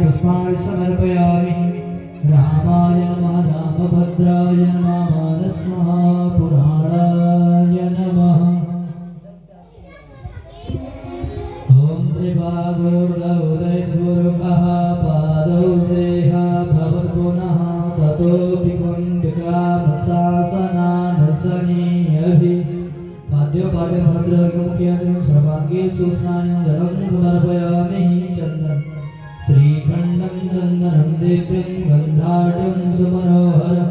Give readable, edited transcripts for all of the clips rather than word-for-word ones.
पुष्पाणि समर्पयामि। रामाय नमः रामभद्राय नमः मानस महापुराणाय नमः। ओम त्रिपादोर्गौरैर्गुरुकः पादौ सेहा भवत्पुनः ततोऽपि कुण्डिकामत्सासनानसनीयभि पाद्योपाद्यभद्रमुख्यं सर्वाङ्गे सुस्नानं जलं समर्पयामि। चन्दनं श्रीखण्डं चन्दनं दीप्तिं गन्धाढ्यं सुमनोहरं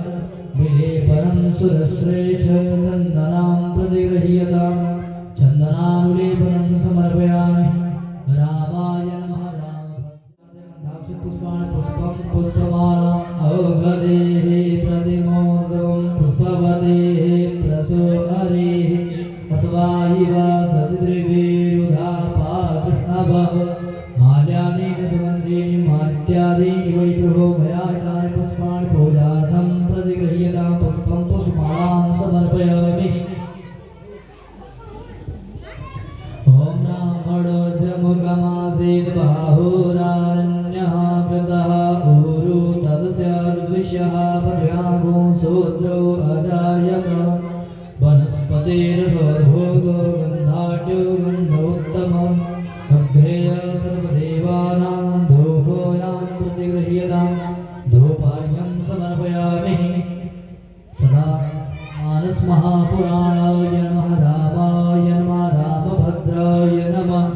विलेपनं सुरश्रेष्ठ चन्दनां प्रतिगृह्यताम्। चन्दनानुलेपनं समर्पयामि। रामाय नमः रामभद्राय पुष्पाणि पुष्पं पुष्पमालाम् औषधेः प्रतिमोदं पुष्पवतेः प्रसोहरेः अस्वायिवा सचिद्रिभिरुधापाकृष्णवः माल्यादीनि सुगन्धीनि माल्यादीनि वै प्रभो मया हितानि पुष्पाणि पूजार्थं प्रतिगृह्यतां। पुष्पं पुष्पमालां समर्पयामि। ओम ब्राह्मणोऽस्य मुखमासीत् बाहुरारण्यः कृतः ऊरु तदस्य द्विषः पद्यागो शूद्रो अजायत वनस्पतिरसोद्भोगो गन्धाढ्यो गन्धोत्तमम् अग्रेय सर्वदेवानां धूपोऽयं प्रतिगृह्यताम्। धूपार्घ्यं समर्पयामि। सदा मानस महापुराणाय नमः रामाय नमः रामभद्राय नमः।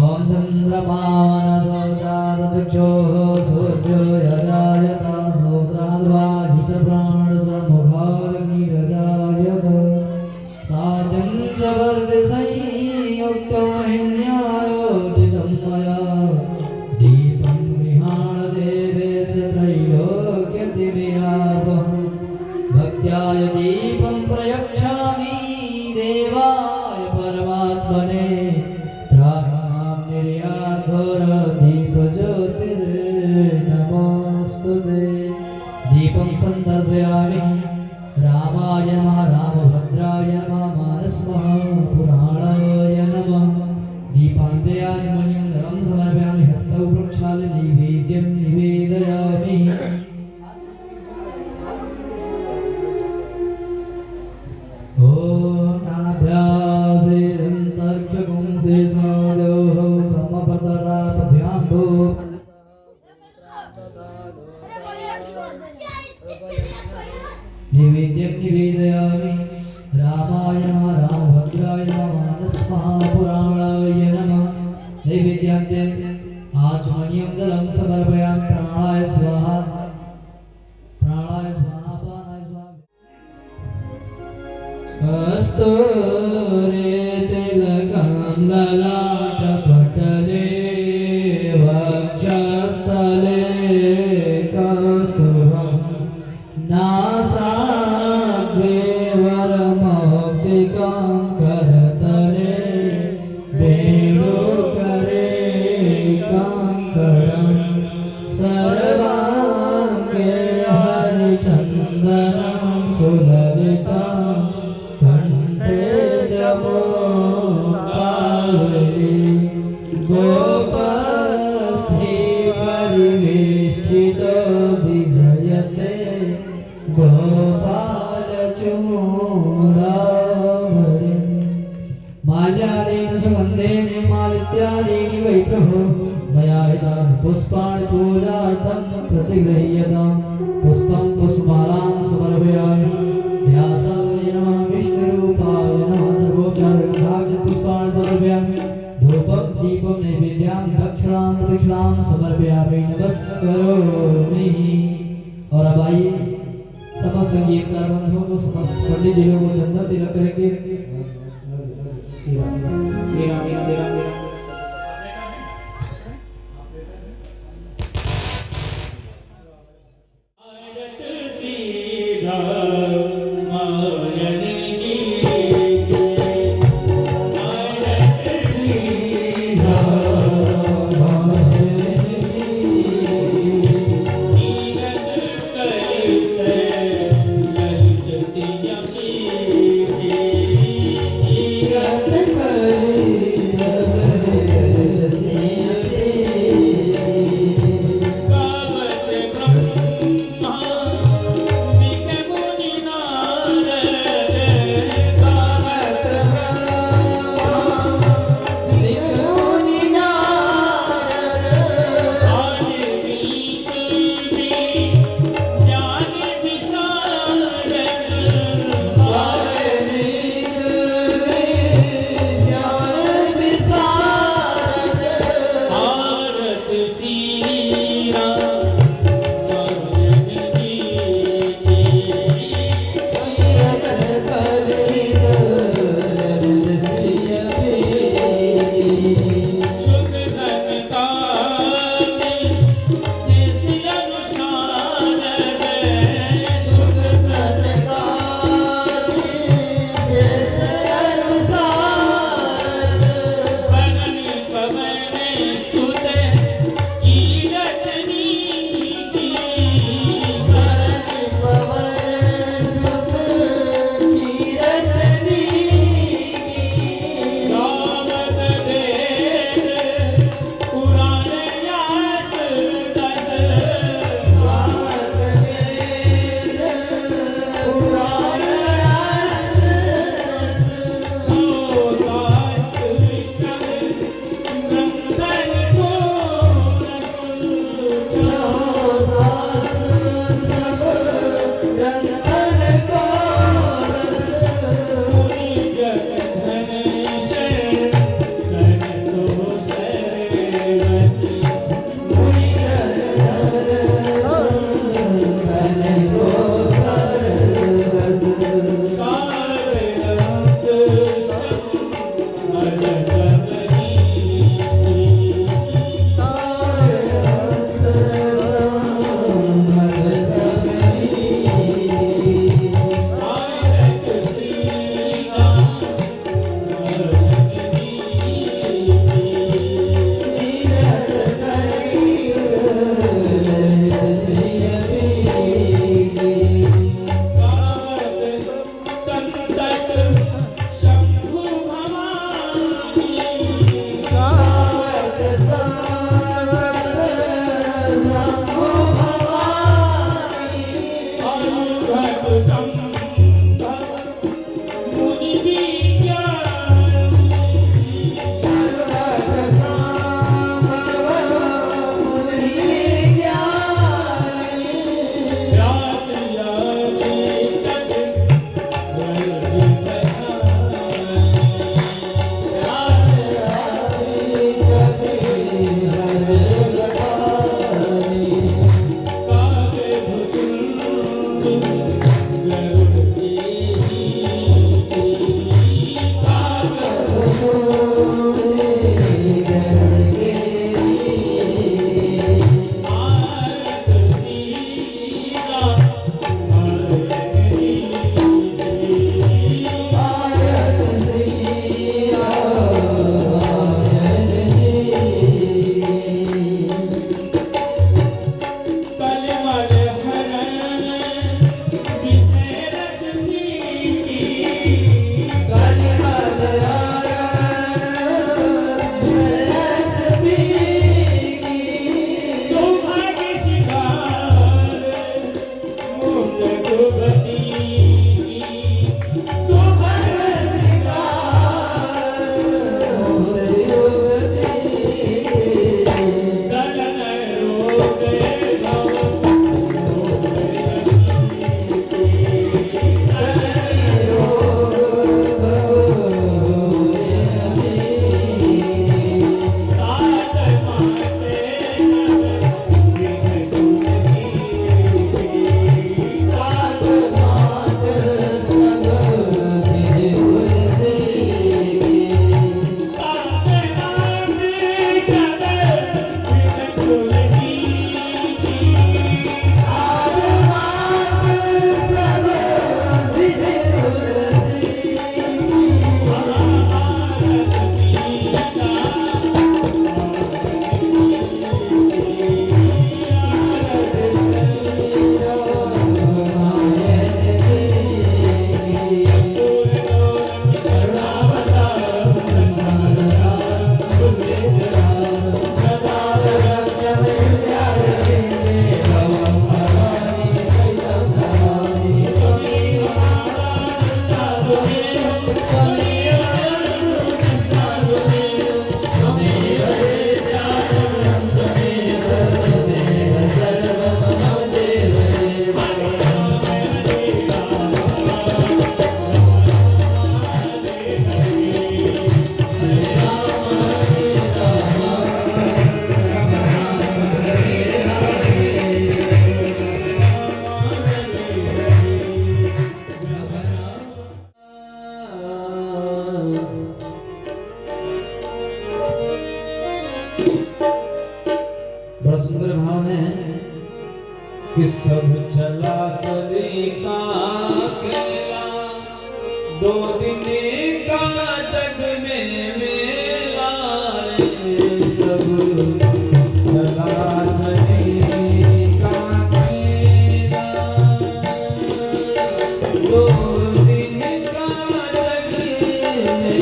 ओम चन्द्रमानसोजातचक्षुः सूर्यो यजायत श्रोत्राद्वाजुषप्राणसमुखाग्निरजायत साचं च वर्धसंयुक्तमहिन्यायोजितं मया दीपं गृहाण देवेश त्रैलोक्यतिमिरापहं भक्त्याय दीपं प्रयच्छामि देवाय परमात्मने दीपज्योतिर्नमोस्तुते। दीपं सन्दर्शयामि। रामाय नमः रामभद्राय नमः मानस महापुराणाय नमः। दीपान्तेयाचमनीयं धनं समर्पयामि। हस्तौ प्रक्षाल्य नैवेद्यं निवेदयामि। निवेद्यं निवेदयामि। रामाय नमः रामभद्राय नमः मानस महापुराणाय नमः। नैवेद्यान्ते आचमनीयं जलं समर्पयामि। प्राणाय स्वाहा प्राणाय स्वाहा पानाय स्वाहा। अस्तु रे तिलकं ललाटपटले वक्षस्थले कस्तुभं नासाग्रे वरमौक्तिकं करतले वेणुकरे कङ्कणं सर्वाङ्गे हरिचन्दनं सुललितं कण्ठे जमुकावली गोपस्थि परिवेष्टितो विजयते गोपालचूडामणिं माल्यादीनि सुगन्धेन मालित्यादीनि वै प्रभो मया हितानि पुष्पाणि पूजार्थं प्रतिगृह्यताम्। पुष्पं पुष्पमालां समर्पयामि। व्यासाय नमः विष्णुरूपाय नमः सर्वोपचारगन्धाक्षत पुष्पाणि समर्पयामि। धूपं दीपं नैवेद्यां दक्षिणां प्रदक्षिणां समर्पयामि। नमस्करोमि। और अब आइए समस्त संगीतकार बंधुओं को समस्त पंडित जी लोगों को चंदन तिलक करेंगे। श्री राम श्री राम श्री राम। बड़ा सुंदर भाव है कि सब चला चले का अकेला, 2 दिन का जग में मेला रे। सब चला चले का अकेला, 2 दिन का जग में।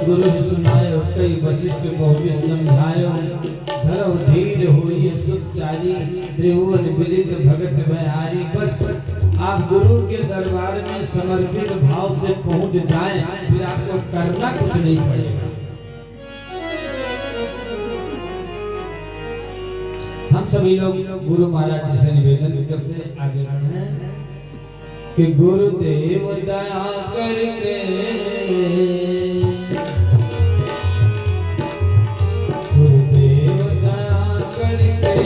गुरु सुनायो कई वशिष्ठ बहु समझायो, धरो धीर होइए सुखचारी, त्रिभुवन विदित भगत भयहारी। बस आप गुरु के दरबार में समर्पित भाव से पहुंच जाएं, फिर आपको करना कुछ नहीं पड़ेगा। हम सभी लोग गुरु महाराज जी से निवेदन करते आगे बढ़े कि गुरुदेव दया करके, गुरुदेव दया करेंगे।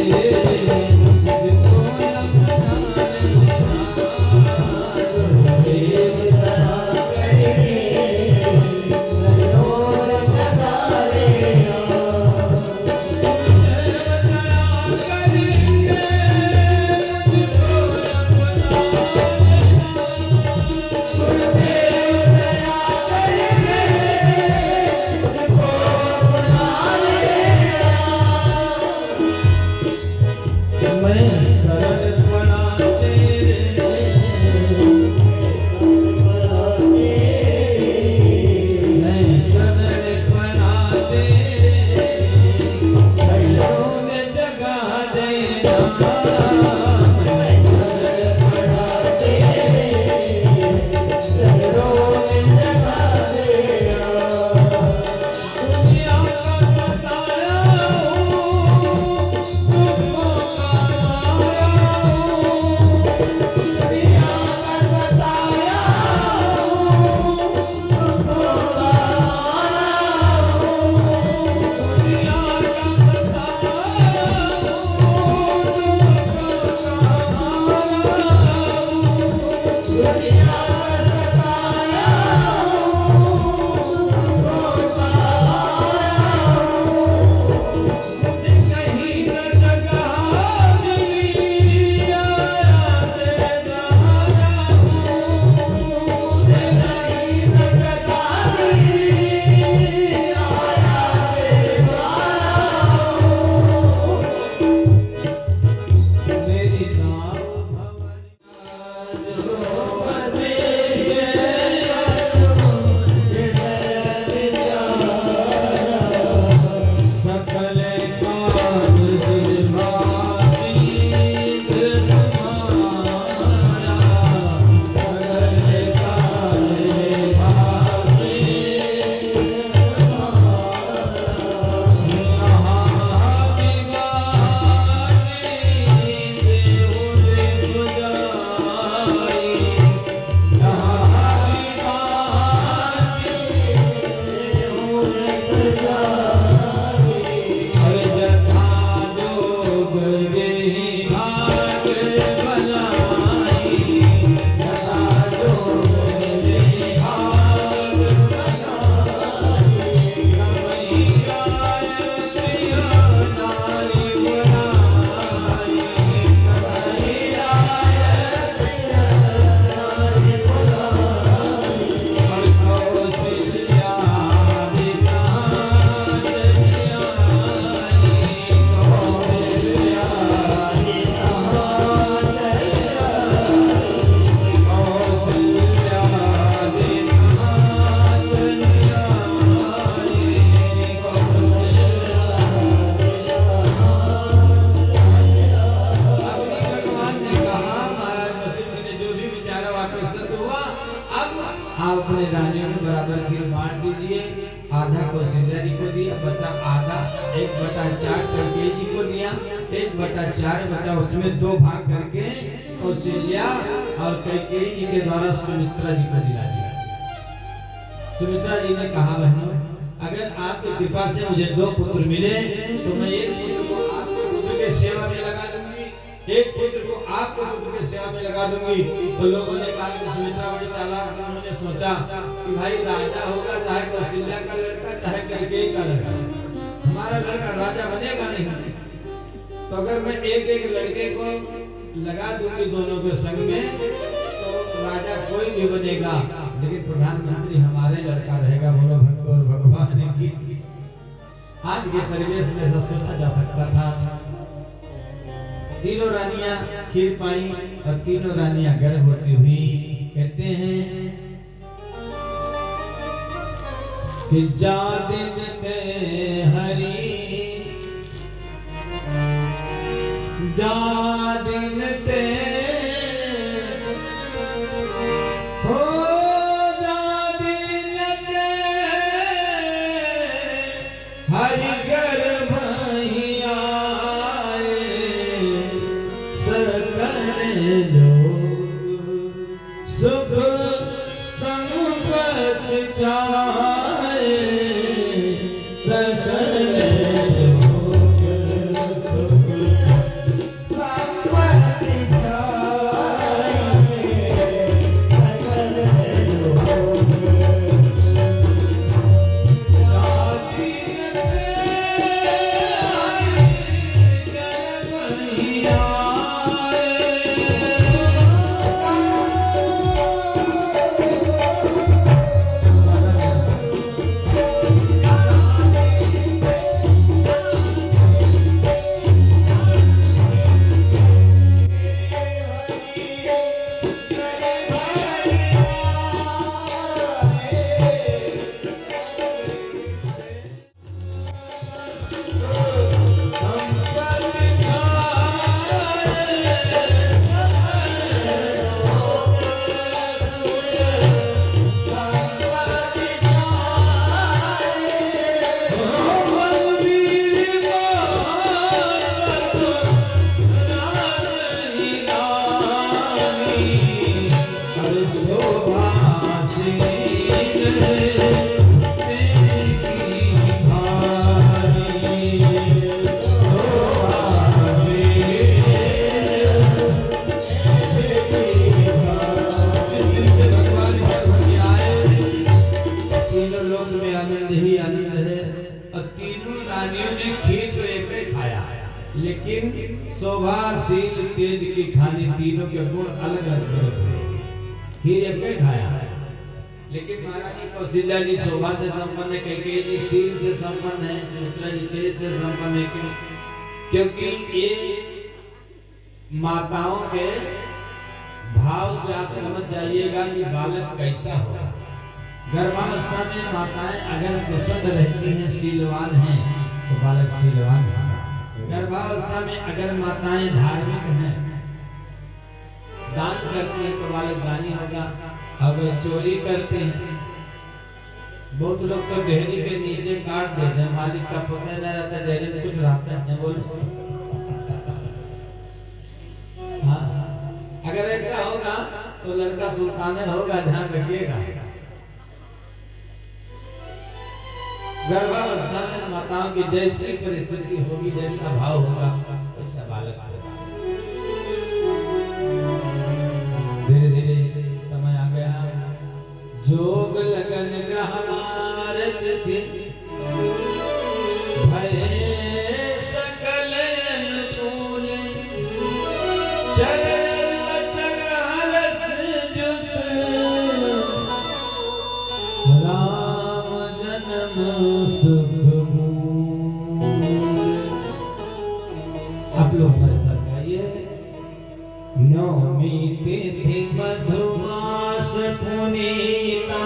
आधा कौशल्या जी को दिया, बचा आधा 1/4 कैकेयी जी को दिया, 1/4 बचा, उसमें 2 भाग करके कौशल्या और कैकेयी जी के द्वारा सुमित्रा जी को दिला दिया। सुमित्रा जी ने कहा बहनों, अगर आपकी कृपा से मुझे 2 पुत्र मिले तो मैं एक पुत्र को आपके पुत्र के सेवा में लगा दूंगी, एक पुत्र को आपके पुत्र के सेवा में लगा दूंगी। तो लोगों ने कहा कि सुमित्रा बड़ी चालाक थी, उन्होंने सोचा कि भाई राजा होगा चाहे कौशल्या का लड़का चाहे कैकेयी का लड़का, हमारा लड़का राजा बनेगा नहीं। तो अगर मैं एक लड़के को लगा दूंगी दोनों के संग में तो राजा कोई भी बनेगा, लेकिन प्रधानमंत्री हमारे लड़का रहेगा। बोलो भक्त और भगवान की। आज के परिवेश में ऐसा सोचा जा सकता था। तीनों रानियां खीर पाई और तीनों रानियां गर्भवती हुई। कहते हैं कि जा दिन ते हरी, जा दिन ते हो, जा दिन ते हरि गर्भ आए, सकल लोग सुख संपत्ति चाहे, सकल लोग सुख संपत्ति चाहे, सकल लोग शोभाशील तेज की खानी, तीनों के गुण अलग अलग थे। खीर एक खाया, लेकिन महारानी कौशल्या जी शोभा से संपन्न है, कैकेयी जी शील से संपन्न है, सुमित्रा जी तेज से संपन्न है। क्यों? क्योंकि ये माताओं के भाव से आप समझ जाइएगा कि बालक कैसा होगा। गर्भावस्था में माताएं अगर प्रसन्न रहती हैं, शीलवान हैं, तो बालक शीलवान होगा। गर्भावस्था में अगर माताएं धार्मिक हैं, दान करती हैं, तो बालक दानी होगा। अगर चोरी करते हैं, बहुत लोग तो डेहरी के नीचे काट देते हैं, मालिक का पता नहीं रहता, डेहरी में कुछ रहता है। बोलो हाँ, अगर ऐसा होगा तो लड़का सुल्तान होगा, ध्यान रखिएगा। गर्भावस्था में माताओं की जैसी परिस्थिति होगी, जैसा भाव होगा, वैसा बालक होगा। धीरे धीरे समय आ गया, जोग लगन ग्रह मारत थी, भय सकल अनुकूल, चरण चरणरस जुत, राम जन्म सुख मूल। आप लोग हमारे साथ गाइए। नवमी तिथि मधुमास पुनीता,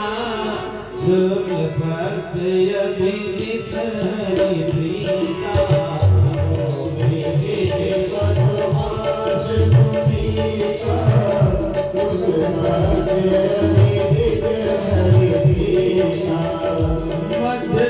शुक्ल पक्ष अभिजित हरि प्रीता। नवमी तिथि मधुमास पुनीता, शुक्ल पक्ष अभिजित हरि प्रीता। मध्य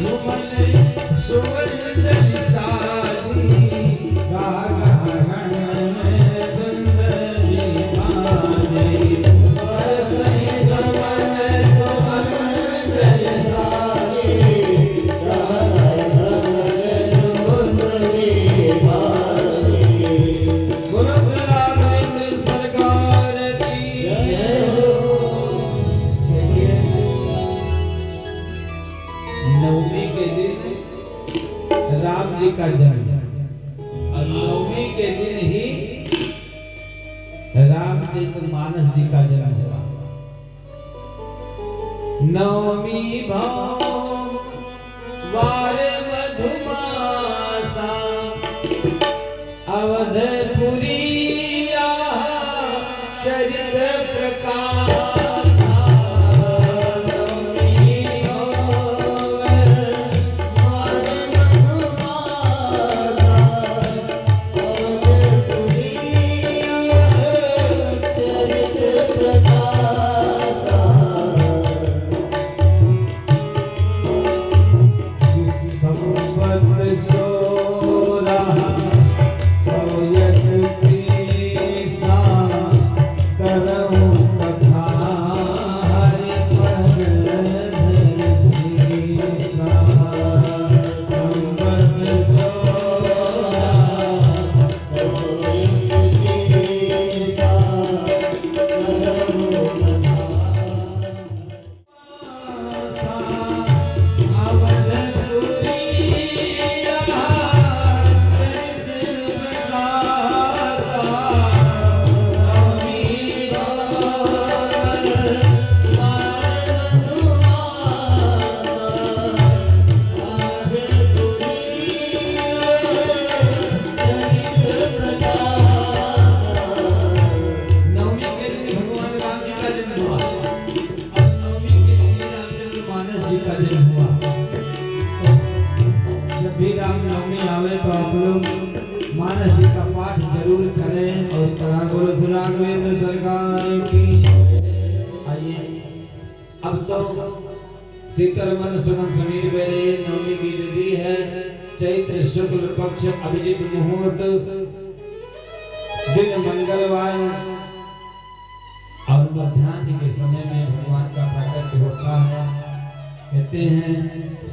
सुमन सुमन जल साजी गागा गंधरी बाजी बरसे सुमन सुमन जल साजी गागा गंधरी बाजी गुरु राघवेंद्र सरकार की जय हो। नवमी के दिन राम जी का जन्म और नवमी के दिन ही रामचरितमानस जी का जन्म हुआ। नवमी भाव वार मधुमासा अवधपुरी चरित प्रकाश मानस जी का पाठ जरूर करें और करा गुरु राघवेंद्र सरकार की। आइए अब तो शीतल मन सुमन समीर बेरे नवमी की तिथि है। चैत्र शुक्ल पक्ष अभिजीत मुहूर्त दिन मंगलवार और मध्याह्न के समय में भगवान का प्राकट्य होता है। कहते हैं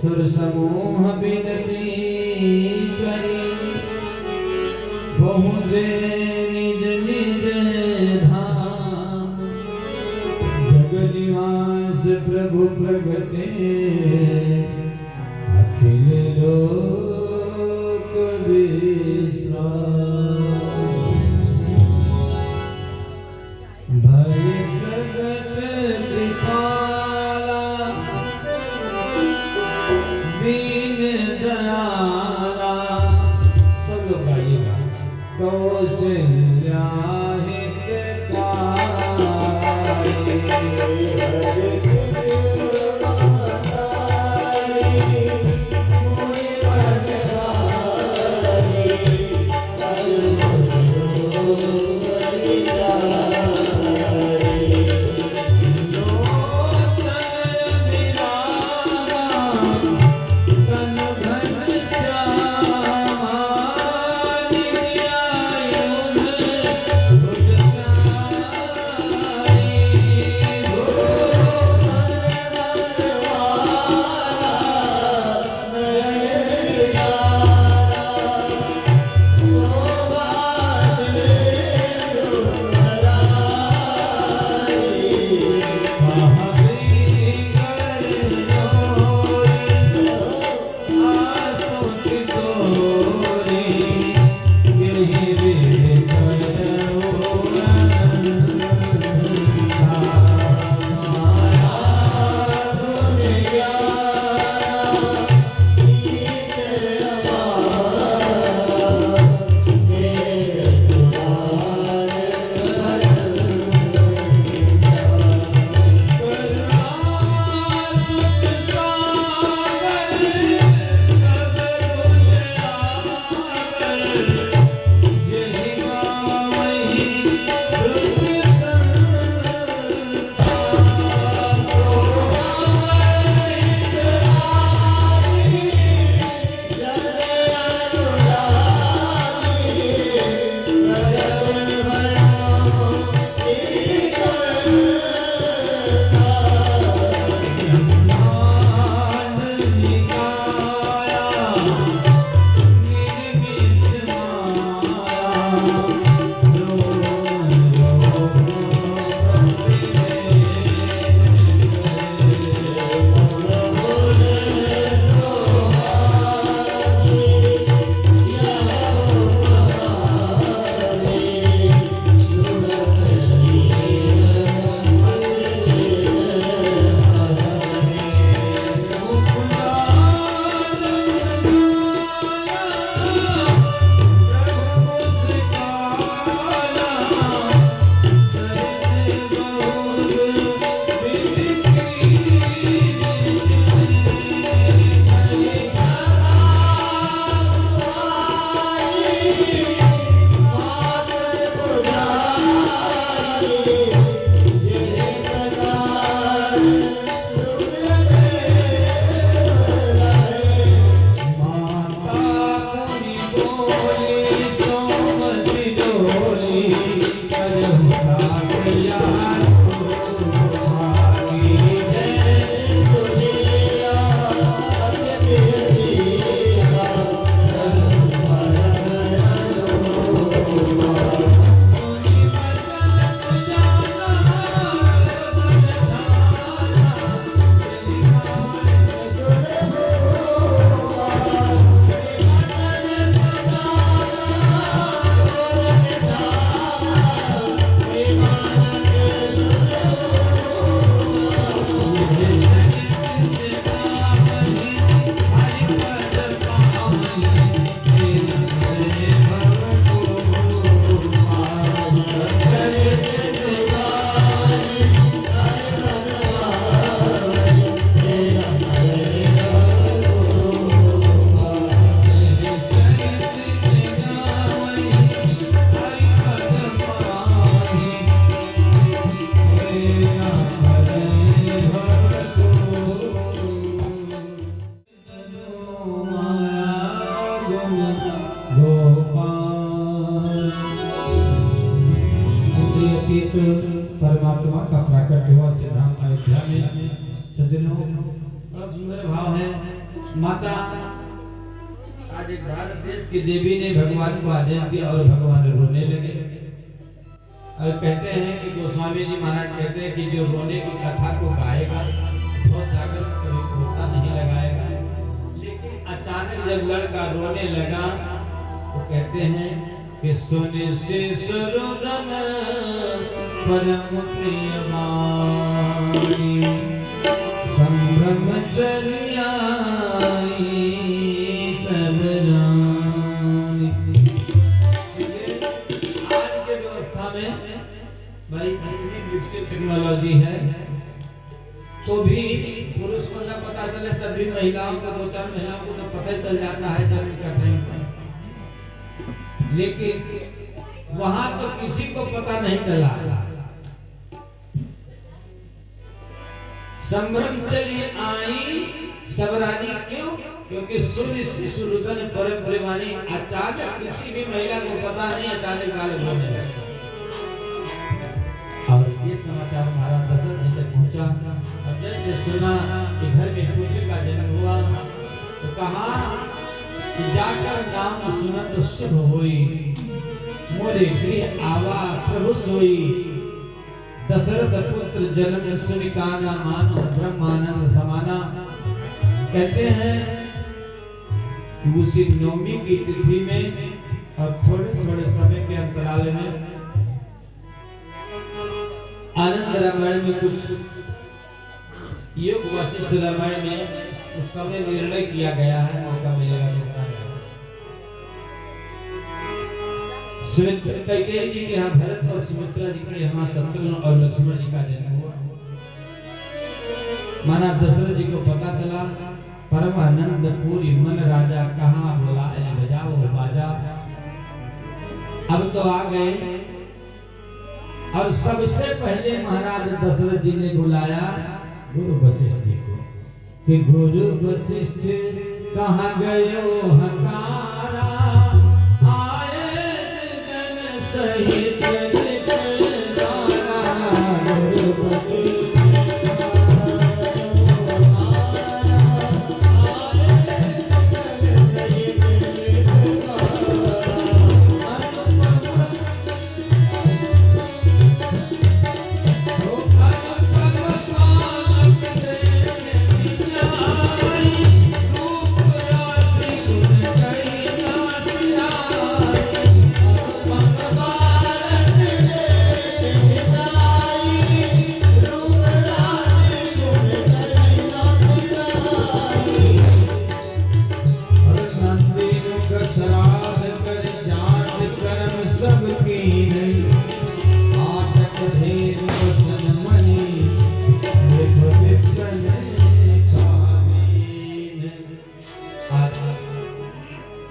सुर समूह विनती करी पहुँचे निज निज धाम जग निवास प्रभु प्रगटे अखिल लोक विश्राम भय प्रगट कृपाला दीन दयाला। सब लोग गाइएगा। कौशल्या हितकारी राम गोपाल। अतीत परमात्मा का प्राकट्य हुआ सिद्धांत अयोध्या में। सज्जनों, बड़ा सुंदर भाव है। माता आज एक भारत देश की देवी ने भगवान को आदेश दिया और भगवान रोने लगे। और कहते हैं कि गोस्वामी जी महाराज कहते हैं कि जो रोने की कथा को गाएगा वो सागर कभी गोता नहीं लगाएगा। लेकिन अचानक जब लड़का रोने लगा तो कहते हैं कि सोने से सुरुदन परम प्रिय वाणी संभ्रम चलिया तब रानी। आज के व्यवस्था में भाई इतनी विकसित टेक्नोलॉजी है तो भी पुरुष को न पता चले तब भी महिलाओं को, 2-4 महिलाओं को तो पता ही चल जाता है जन्म का टाइम पर। लेकिन वहां तो किसी को पता नहीं चला। संभ्रम चली आई सब रानी, क्यों? क्योंकि सूर्य से सुरुदन परम प्रेमानी। अचानक किसी भी महिला को पता नहीं, अचानक बालक होने लगा। और ये समाचार महाराज दशरथ जी तक पहुंचा। और जैसे सुना कि घर में पुत्र का जन्म हुआ तो कहा कि जाकर नाम सुनत शुभ होई, मोरे गृह आवा प्रभु सोई। दशरथ पुत्र जन्म सुनि काना, मानो ब्रह्मानंद समाना। कहते हैं कि उसी नवमी की तिथि में और थोड़े थोड़े समय के अंतराल में आनंद रामायण में कुछ योग वशिष्ठ रामायण में उस समय निर्णय किया गया है। मौका मिलेगा तो कैकेयी जी के यहाँ भरत और सुमित्रा जी के यहाँ शत्रुघ्न और लक्ष्मण जी का जन्म हुआ। महाराज दशरथ जी को पता चला। परमानंद पूरी मन राजा कहाँ बुलाए बजाओ बाजा। अब तो आ गए और सबसे पहले महाराज दशरथ जी ने बुलाया गुरु वशिष्ठ जी को कि गुरु वशिष्ठ कहाँ गयो हकारा, सहित गुरु वशिष्ठ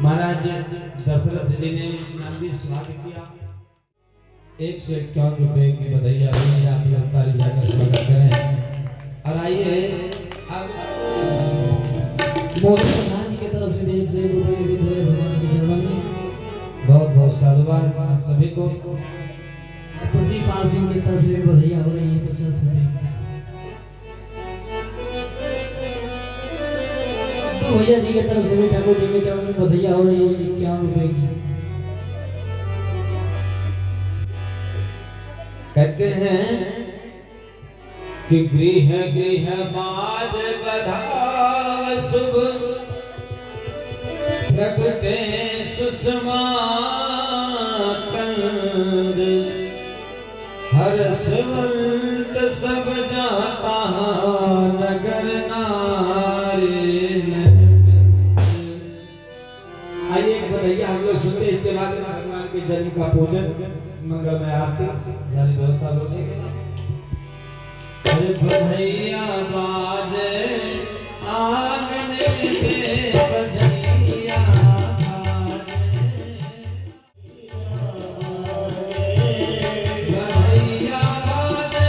महाराज दशरथ जी ने नंदी स्नान किया। 151 रुपए की बधाई आप लोग ताली बजाकर स्वागत करें। और आइए अब मोदी प्रधान जी की तरफ से 1 रुपए की बधाई भगवान के चरणों में। बहुत बहुत साधुवाद आप सभी को। प्रदीप पाल सिंह की तरफ से बधाई हो रही है 50 रुपए। भैया जी की तरफ से भी ठाकुर जी के चरणों में बधाई हो रही है 51 रुपए की। कहते हैं कि गृह गृह बाज बधाव शुभ, प्रगटे सुषमा कंद, हर्षवंत सब जाता नगर नारी। आइए एक बधाइयाँ हम लोग सुनते, इसके बाद भगवान के जन्म का पूजन मंगलमय आरती सारी व्यवस्था लोग। अरे बधाइया बाजे आंगने में, बधाइया बधाइया बाजे।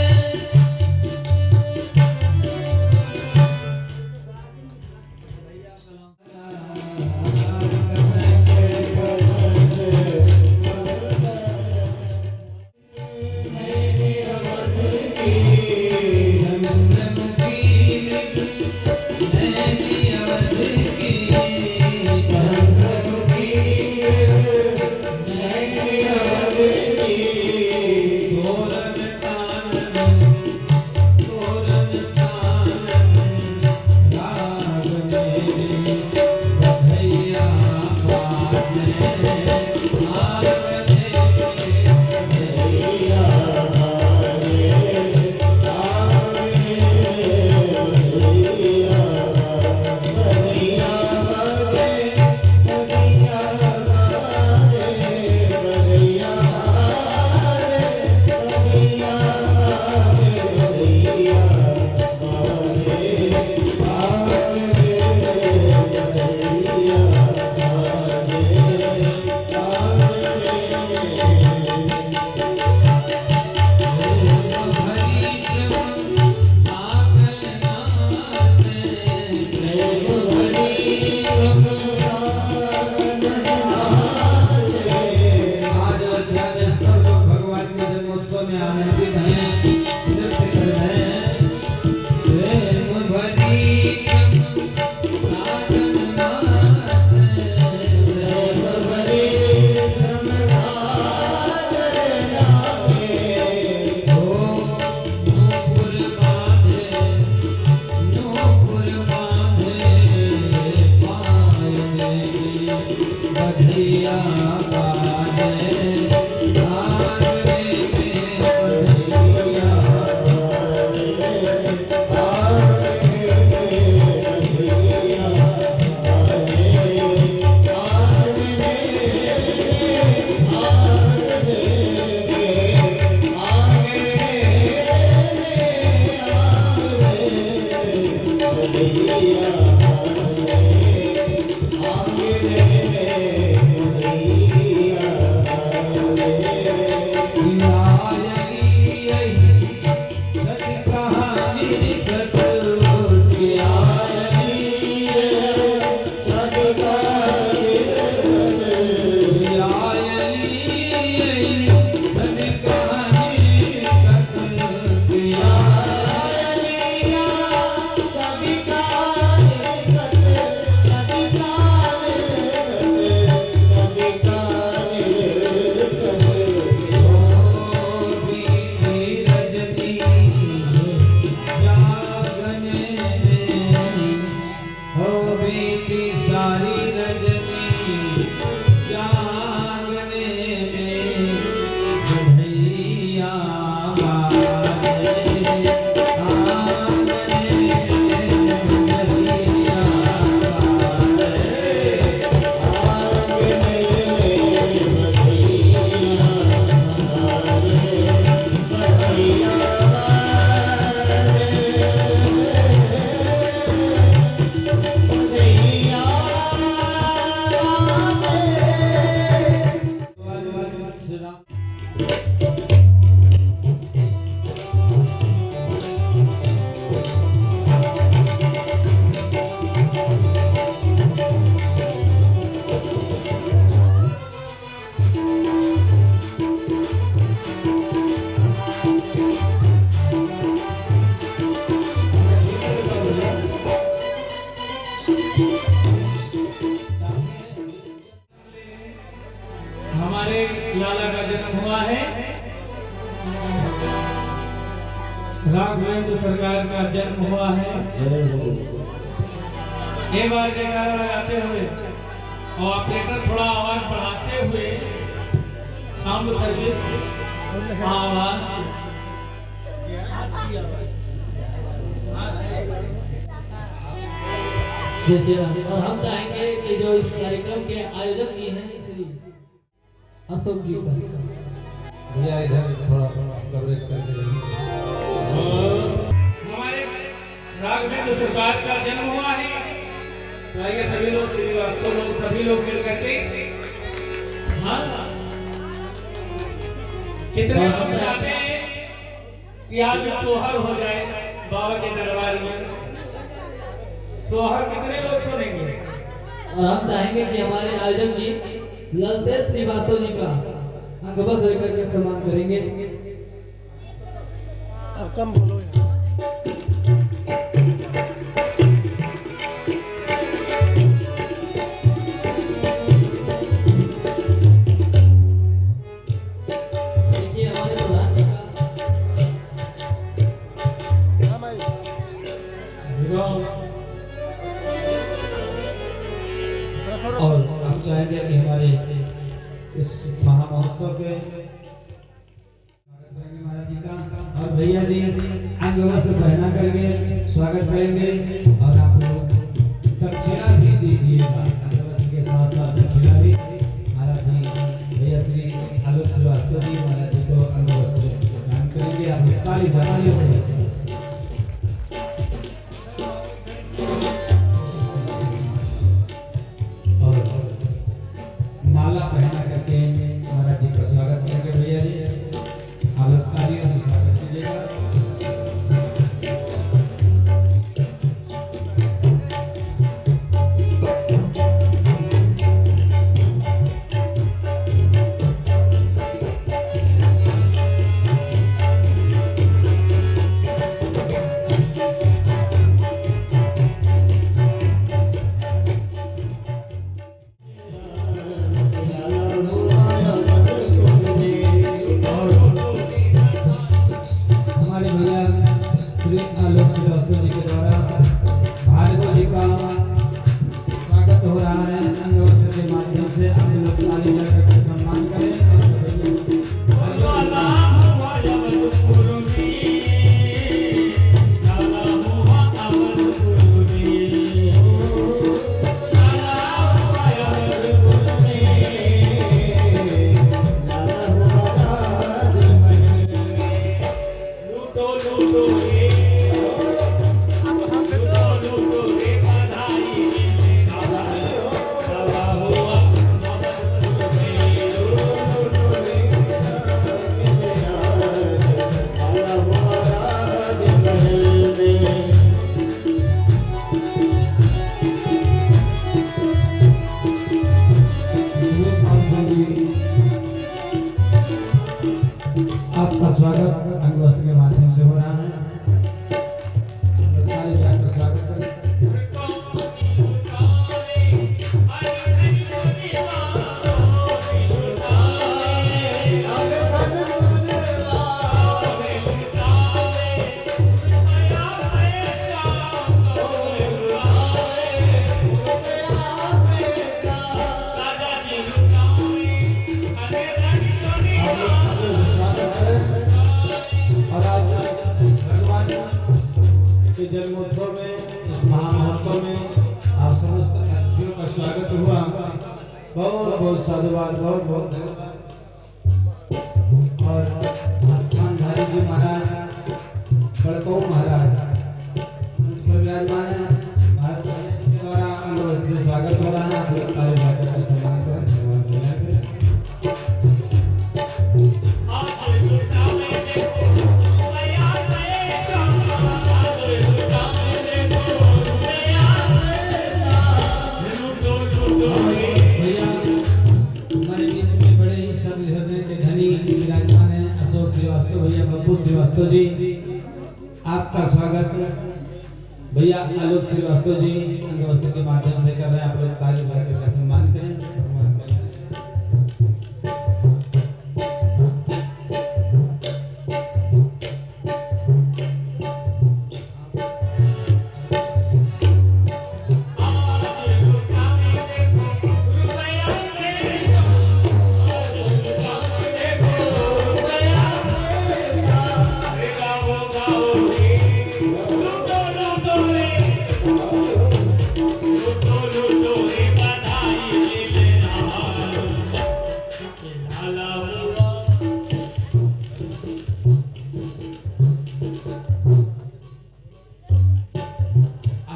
बधैया बाजे आंगने में बधैया हमारे लाला का जन्म हुआ है, राघवेंद्र सरकार का जन्म हुआ है। एक बार जयकारा लगाते हुए और ऑपरेटर थोड़ा आवाज बढ़ाते हुए साउंड सर्विस आवाज जैसे और हम चाहेंगे कि जो इस कार्यक्रम के आयोजक जी हैं श्री अशोक जी का भैया इधर थोड़ा कवरेज करके हमारे राघवेंद्र सरकार का जन्म हुआ है। तो आइए सभी लोग श्रीवास्तव लोग सभी लोग मिल करके हाँ कितने लोग चाहते हैं कि आज सोहर हो जाए बाबा के दरबार में। सोहर कितने लोग सुनेंगे? और हम चाहेंगे कि हमारे आयोजक जी ललतेज श्रीवास्तव जी का अंगबस लेकर के सम्मान करेंगे। अब कम बोलो यार। देखिए हमारे प्रधान जी का हाँ भाई। और हम चाहेंगे कि हमारे इस महामहोत्सव के महाराज जी का और भैया जी अंग वस्त्र पहना करके स्वागत करेंगे और आप लोग दक्षिणा भी दीजिएगा। अंग वस्त्र के साथ साथ दक्षिणा भी महाराज जी भैया श्री आलोक श्रीवास्तव जी महाराज जी को अंग वस्त्र प्रदान करेंगे। आप ताली बजाइए। माला पहना करके महाराज जी का स्वागत करेंगे। भैया जी आप लोग तालियों से स्वागत कीजिएगा। के माध्यम से आप लोग ताली बजाकर सम्मान करें आपका स्वागत अंगवस्त्र के माध्यम से हो रहा है। स्वागत करें। जन्मोत्सव में इस महामहोत्सव में आप समस्त अतिथियों का स्वागत हुआ। बहुत बहुत साधुवाद, बहुत बहुत धन्यवाद। और स्थानधारी जी महाराज बड़कौ महाराज विराजमान है। भारत द्वारा स्वागत हो रहा है। आप लोग ताली बजाकर सम्मान करें। भैया बब्बू श्रीवास्तव जी, आपका स्वागत। भैया आलोक श्रीवास्तव जी अंगवस्त्र के माध्यम से कर रहे हैं। आप लोग ताली बजाकर सम्मान करें।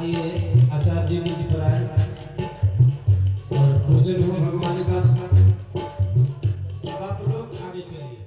आइए आचार्य जी मंच पर आए और पूजन हो भगवान का। अब आप लोग आगे चलिए।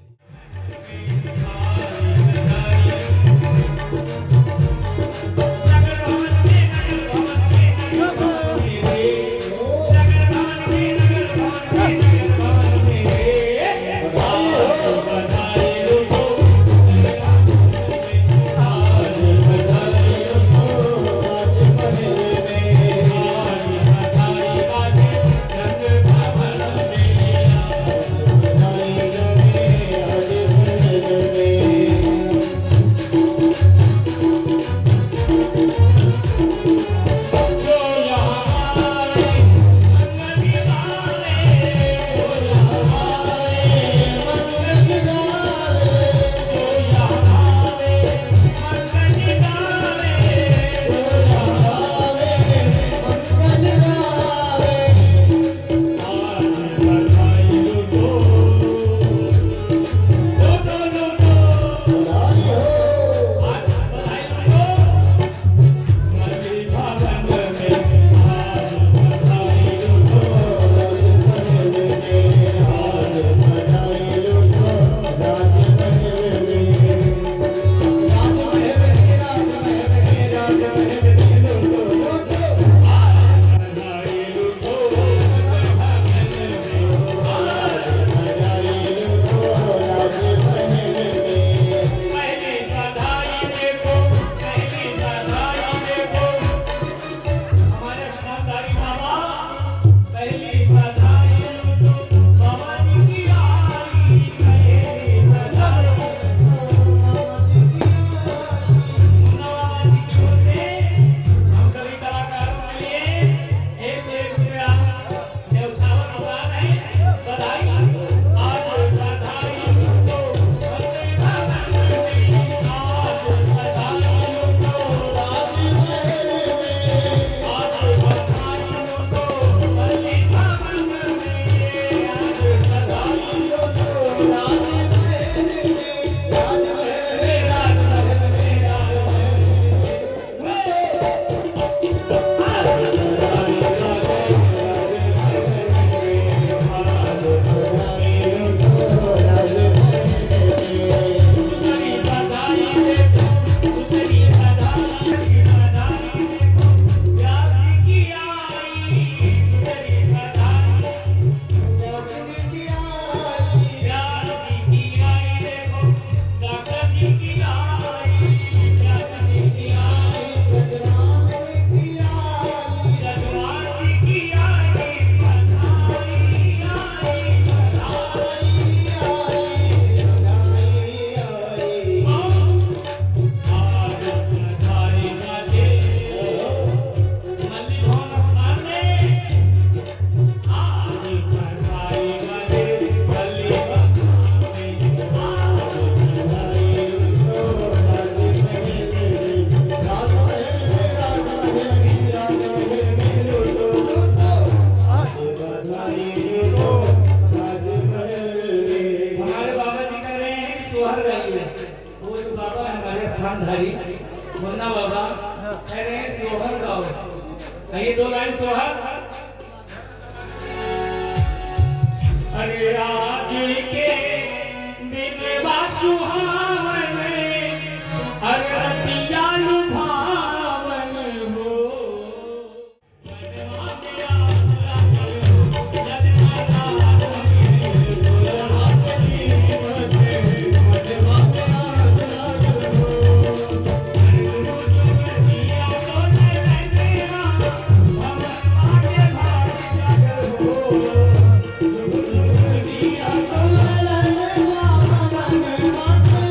नामधारी मुन्ना बाबा कह रहे हैं सोहर गाओ। आइए 2 लाइन सोहर। अरे आज के दिन सुहावन अरे रतिया लुभावन हो Thank you.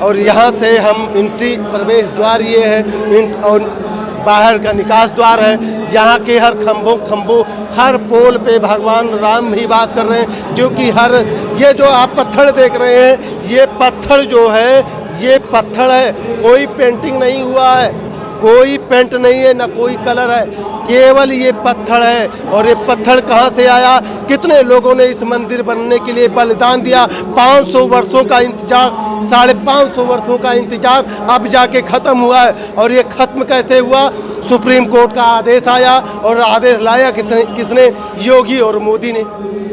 और यहाँ से हम एंट्री प्रवेश द्वार ये है और बाहर का निकास द्वार है। यहाँ के हर खम्भों हर पोल पे भगवान राम ही बात कर रहे हैं, जो कि हर ये जो आप पत्थर देख रहे हैं, ये पत्थर जो है ये पत्थर है, कोई पेंटिंग नहीं हुआ है, कोई पेंट नहीं है, ना कोई कलर है, केवल ये पत्थर है। और ये पत्थर कहाँ से आया, कितने लोगों ने इस मंदिर बनने के लिए बलिदान दिया, 500 वर्षों का इंतजार, 550 वर्षों का इंतजार अब जाके ख़त्म हुआ है। और ये ख़त्म कैसे हुआ, सुप्रीम कोर्ट का आदेश आया और आदेश लाया किसने, योगी और मोदी ने।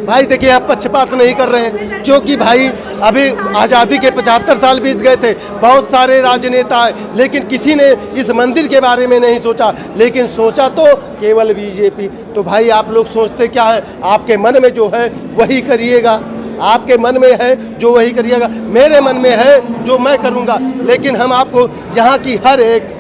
भाई देखिए, आप पक्षपात नहीं कर रहे हैं, क्योंकि भाई अभी आज़ादी के 75 साल बीत गए थे, बहुत सारे राजनेता आए, लेकिन किसी ने इस मंदिर के बारे में नहीं सोचा, लेकिन सोचा तो केवल बीजेपी। तो भाई आप लोग सोचते क्या है, आपके मन में जो है वही करिएगा, आपके मन में है जो वही करिएगा, मेरे मन में है जो मैं करूँगा। लेकिन हम आपको यहाँ की हर एक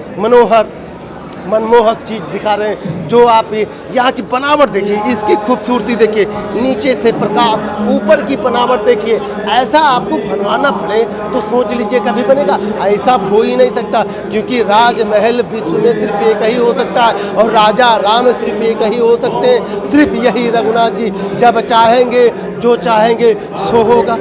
मनमोहक चीज़ दिखा रहे हैं। जो आप यहाँ की बनावट देखिए, इसकी खूबसूरती देखिए, नीचे से प्रकाश, ऊपर की बनावट देखिए। ऐसा आपको बनवाना पड़े तो सोच लीजिए कभी बनेगा, ऐसा हो ही नहीं सकता, क्योंकि राजमहल विश्व में सिर्फ एक ही हो सकता है और राजा राम सिर्फ एक ही हो सकते हैं, सिर्फ यही रघुनाथ जी जब चाहेंगे, जो चाहेंगे सो होगा।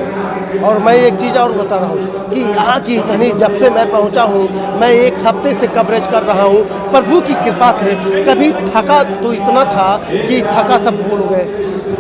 और मैं एक चीज़ और बता रहा हूँ कि यहाँ की इतनी, जब से मैं पहुँचा हूँ, मैं 1 हफ्ते से कवरेज कर रहा हूँ, प्रभु की कृपा से कभी थका तो इतना था कि थका सब भूल गए,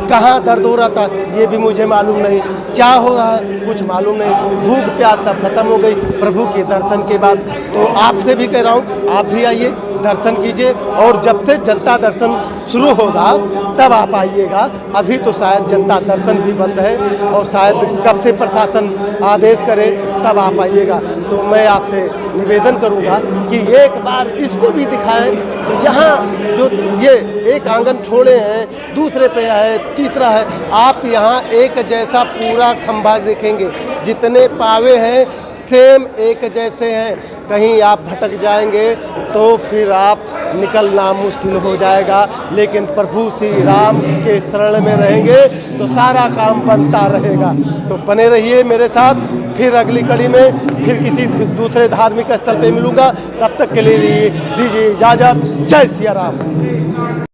कहाँ दर्द हो रहा था ये भी मुझे मालूम नहीं, क्या हो रहा है कुछ मालूम नहीं, भूख प्यास सब खत्म हो गई प्रभु के दर्शन के बाद। तो आपसे भी कह रहा हूँ, आप भी आइए, दर्शन कीजिए, और जब से जनता दर्शन शुरू होगा तब आप आइएगा। अभी तो शायद जनता दर्शन भी बंद है और शायद कब से प्रशासन आदेश करे तब आप आइएगा। तो मैं आपसे निवेदन करूंगा कि एक बार इसको भी दिखाएं। तो यहाँ जो ये एक आंगन छोड़े हैं, दूसरे पे है, तीसरा है, आप यहाँ एक जैसा पूरा खंभा देखेंगे, जितने पावे हैं सेम एक जैसे हैं। कहीं आप भटक जाएंगे तो फिर आप निकलना मुश्किल हो जाएगा, लेकिन प्रभु श्री राम के शरण में रहेंगे तो सारा काम बनता रहेगा। तो बने रहिए मेरे साथ, फिर अगली कड़ी में फिर किसी दूसरे धार्मिक स्थल पे मिलूंगा। तब तक के लिए दीजिए इजाज़त। जय सिया राम।